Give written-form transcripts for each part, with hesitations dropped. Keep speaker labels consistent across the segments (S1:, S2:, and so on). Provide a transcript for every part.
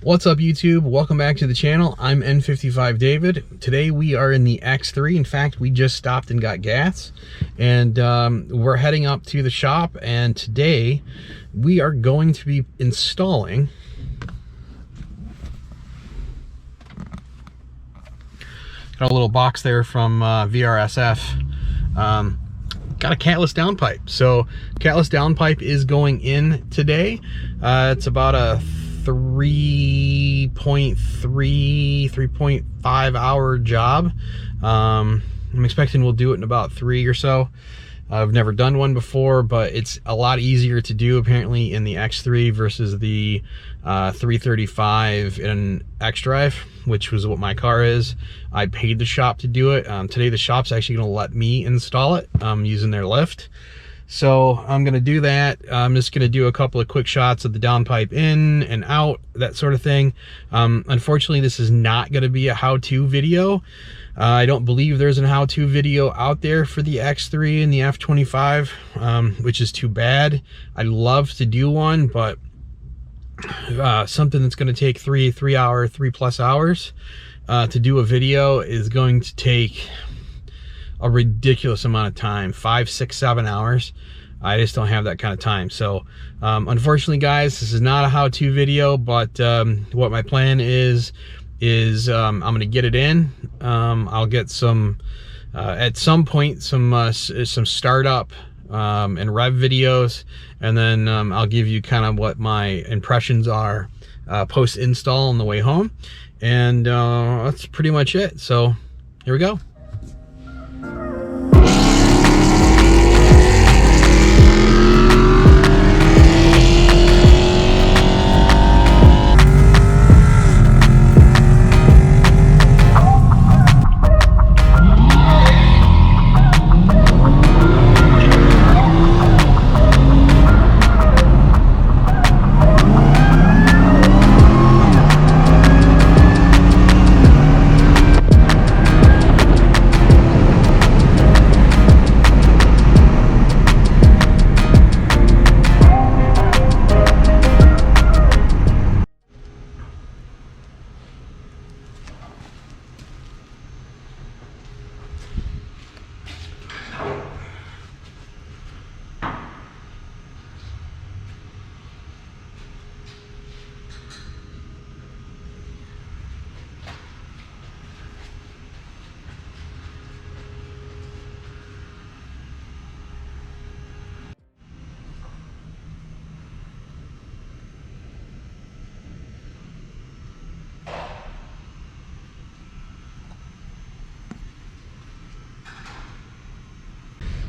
S1: What's up, YouTube? Welcome back to the channel. I'm n55 David. Today we are in the X3. In fact, we just stopped and got gas, and we're heading up to the shop, and today we are going to be installing got a little box there from VRSF. Got a Catless downpipe. So Catless downpipe is going in today. It's about a 3.5 hour job. I'm expecting we'll do it in about 3 or so. I've never done one before, but it's a lot easier to do apparently in the X3 versus the 335 in xDrive, which was what my car is. I paid the shop to do it. Today the shop's actually going to let me install it using their lift. So I'm going to do that. I'm just going to do a couple of quick shots of the downpipe in and out, that sort of thing. Unfortunately, this is not going to be a how-to video. I don't believe there's a how-to video out there for the X3 and the F25, which is too bad. I'd love to do one, but something that's going to take 3+ hours to do a video is going to take a ridiculous amount of time, 5, 6, 7 hours. I just don't have that kind of time. So unfortunately, guys, this is not a how-to video, but what my plan is I'm gonna get it in. I'll get some at some point some startup and rev videos, and then I'll give you kind of what my impressions are post install on the way home, and that's pretty much it. So here we go.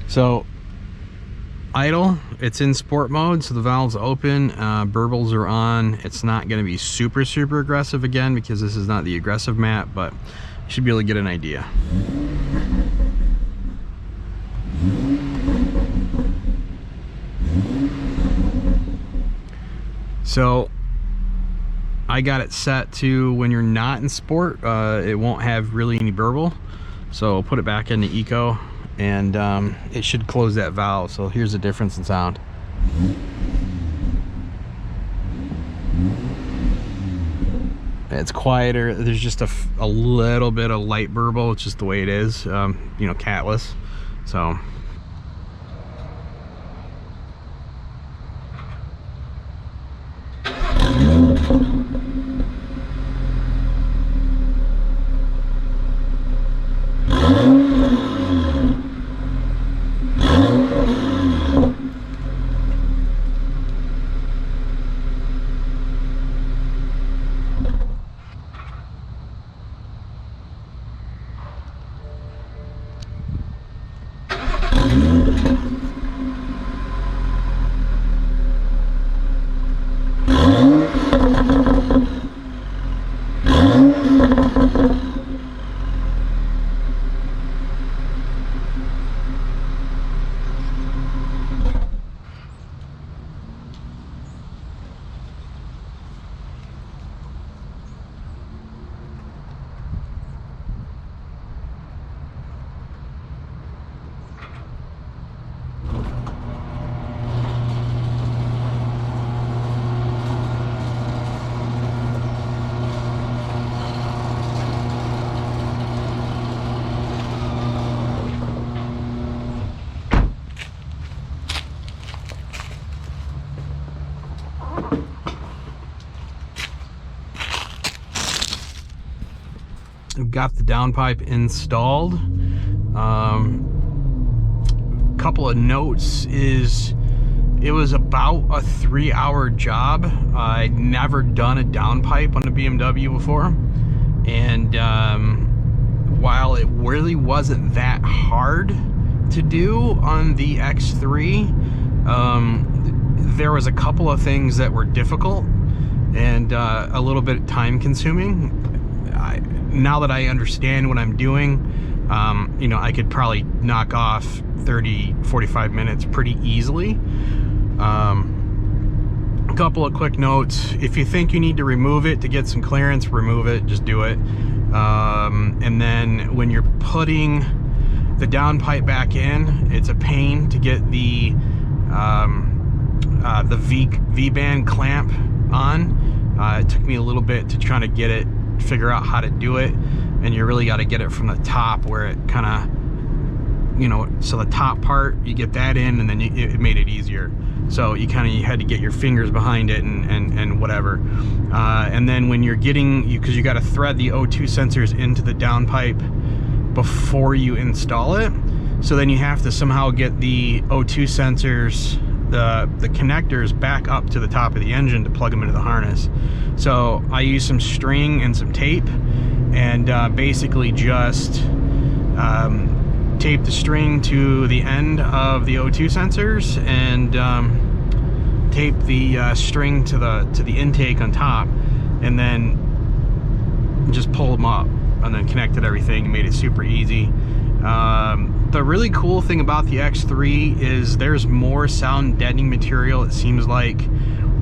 S1: So idle, it's in sport mode, so the valve's open, burbles are on. It's not going to be super aggressive again because this is not the aggressive map, but you should be able to get an idea. So I got it set to when you're not in sport, it won't have really any burble. So I'll put it back into eco, and it should close that valve. So here's the difference in sound. It's quieter. There's just a little bit of light burble. It's just the way it is, you know, Catless. So We've got the downpipe installed. Couple of notes is it was about a 3-hour job. I'd never done a downpipe on a BMW before, and while it really wasn't that hard to do on the X3, there was a couple of things that were difficult and a little bit time consuming. Now that I understand what I'm doing, you know, I could probably knock off 30-45 minutes pretty easily. A couple of quick notes: if you think you need to remove it to get some clearance, remove it, just do it. And then when you're putting the downpipe back in, it's a pain to get the V-band clamp on. It took me a little bit to try to get it, figure out how to do it, and you really got to get it from the top where it kind of, you know, so the top part, you get that in, and then it made it easier. So you had to get your fingers behind it and whatever. And then when you're getting, because you got to thread the O2 sensors into the downpipe before you install it. So then you have to somehow get the O2 sensors, the connectors, back up to the top of the engine to plug them into the harness. So I use some string and some tape, and basically just tape the string to the end of the O2 sensors, and tape the string to the intake on top, and then just pull them up, and then connected everything and made it super easy. The really cool thing about the X3 is there's more sound deadening material, it seems like,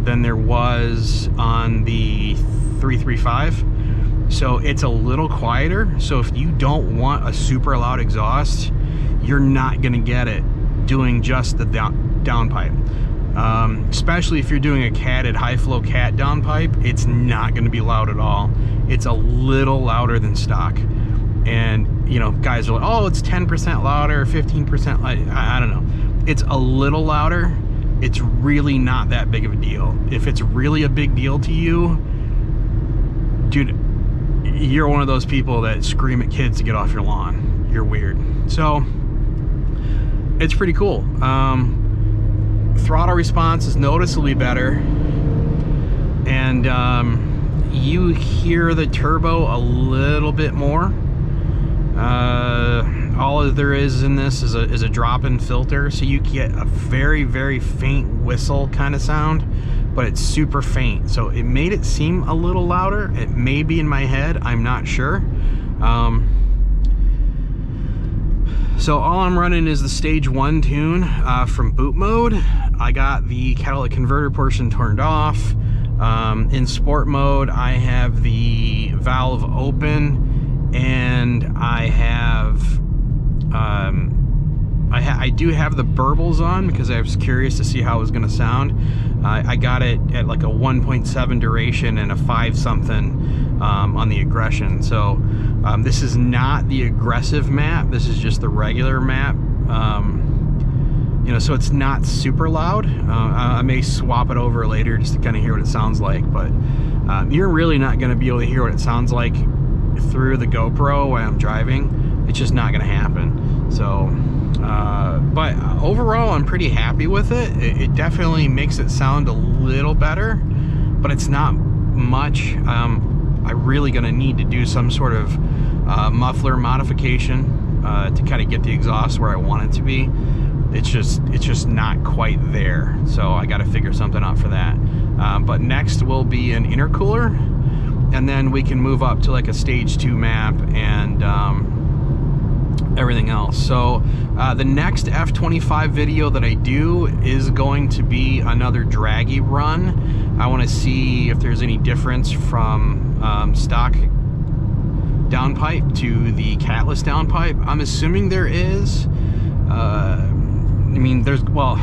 S1: than there was on the 335. So it's a little quieter. So if you don't want a super loud exhaust, you're not gonna get it doing just the downpipe. Especially if you're doing a catted high flow cat downpipe, it's not gonna be loud at all. It's a little louder than stock. And you know, guys are like, oh, it's 10% louder, 15%, I don't know. It's a little louder. It's really not that big of a deal. If it's really a big deal to you, dude, you're one of those people that scream at kids to get off your lawn. You're weird. So it's pretty cool. Throttle response is noticeably better, and you hear the turbo a little bit more. All there is in this is a drop-in filter, so you get a very, very faint whistle kind of sound, but it's super faint. So it made it seem a little louder. It may be in my head, I'm not sure. So all I'm running is the stage 1 tune from boot mode. I got the catalytic converter portion turned off. In sport mode, I have the valve open, and I have I do have the burbles on because I was curious to see how it was going to sound. I got it at like a 1.7 duration and a 5 something on the aggression. So this is not the aggressive map. This is just the regular map. You know, so it's not super loud. I may swap it over later just to kind of hear what it sounds like, but you're really not going to be able to hear what it sounds like through the GoPro while I'm driving. It's just not going to happen. So but overall I'm pretty happy with it. It definitely makes it sound a little better, but it's not much. I'm really going to need to do some sort of muffler modification to kind of get the exhaust where I want it to be. It's just not quite there, so I got to figure something out for that. But next will be an intercooler, and then we can move up to like a stage 2 map and everything else. So the next F25 video that I do is going to be another draggy run. I want to see if there's any difference from stock downpipe to the Catless downpipe. I'm assuming there is. I mean, there's, well,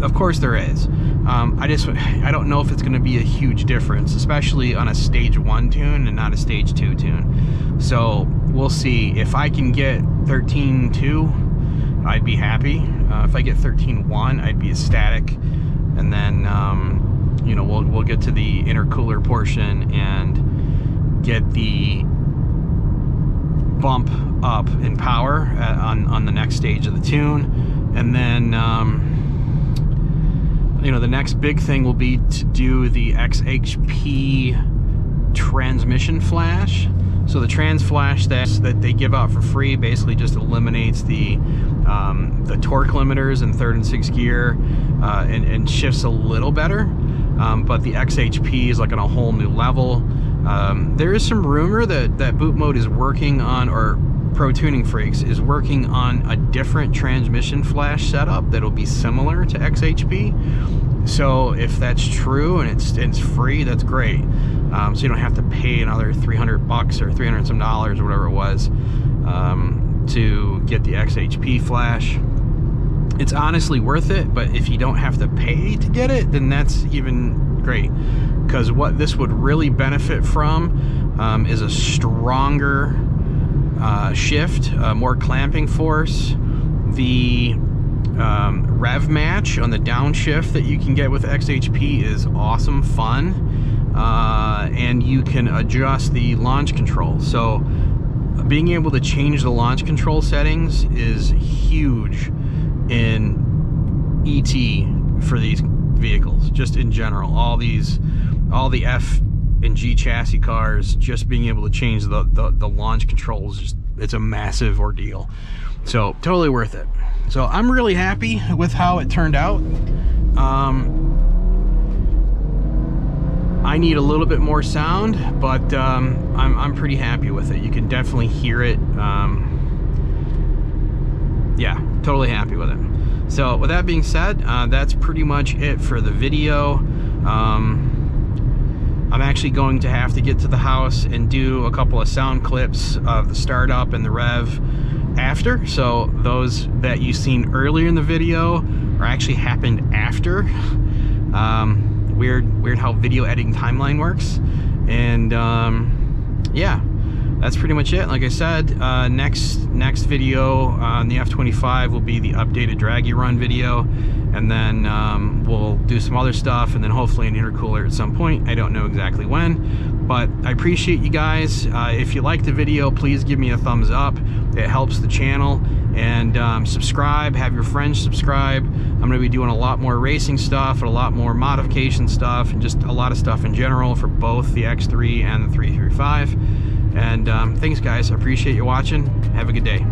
S1: of course there is. I don't know if it's going to be a huge difference, especially on a stage 1 tune and not a stage 2 tune. So we'll see. If I can get 13.2, I'd be happy. If I get 13.1, I'd be ecstatic. And then you know, we'll get to the intercooler portion and get the bump up in power on the next stage of the tune. And then you know, the next big thing will be to do the XHP transmission flash. So the trans flash that they give out for free basically just eliminates the torque limiters in 3rd and 6th gear and shifts a little better. But the XHP is like on a whole new level. There is some rumor that Boot Mode is working on, or Pro Tuning Freaks is working on, a different transmission flash setup that'll be similar to XHP. So if that's true and it's free, that's great. So you don't have to pay another $300 or 300 some dollars or whatever it was to get the XHP flash. It's honestly worth it, but if you don't have to pay to get it, then that's even great. Because what this would really benefit from is a stronger shift, more clamping force. The rev match on the downshift that you can get with XHP is awesome fun, and you can adjust the launch control. So being able to change the launch control settings is huge in ET for these vehicles, just in general. All the F and G chassis cars, just being able to change the launch controls, it's a massive ordeal. So totally worth it. So I'm really happy with how it turned out. I need a little bit more sound, but I'm pretty happy with it. You can definitely hear it. Yeah, totally happy with it. So with that being said, that's pretty much it for the video. I'm actually going to have to get to the house and do a couple of sound clips of the startup and the rev after. So those that you've seen earlier in the video are actually happened after. Weird how video editing timeline works. And yeah, that's pretty much it. Like I said, next video on the F25 will be the updated draggy run video, and then we'll do some other stuff, and then hopefully an intercooler at some point. I don't know exactly when, but I appreciate you guys. If you like the video, please give me a thumbs up. It helps the channel. And subscribe, have your friends subscribe. I'm going to be doing a lot more racing stuff and a lot more modification stuff and just a lot of stuff in general for both the X3 and the 335. And thanks guys, I appreciate you watching. Have a good day.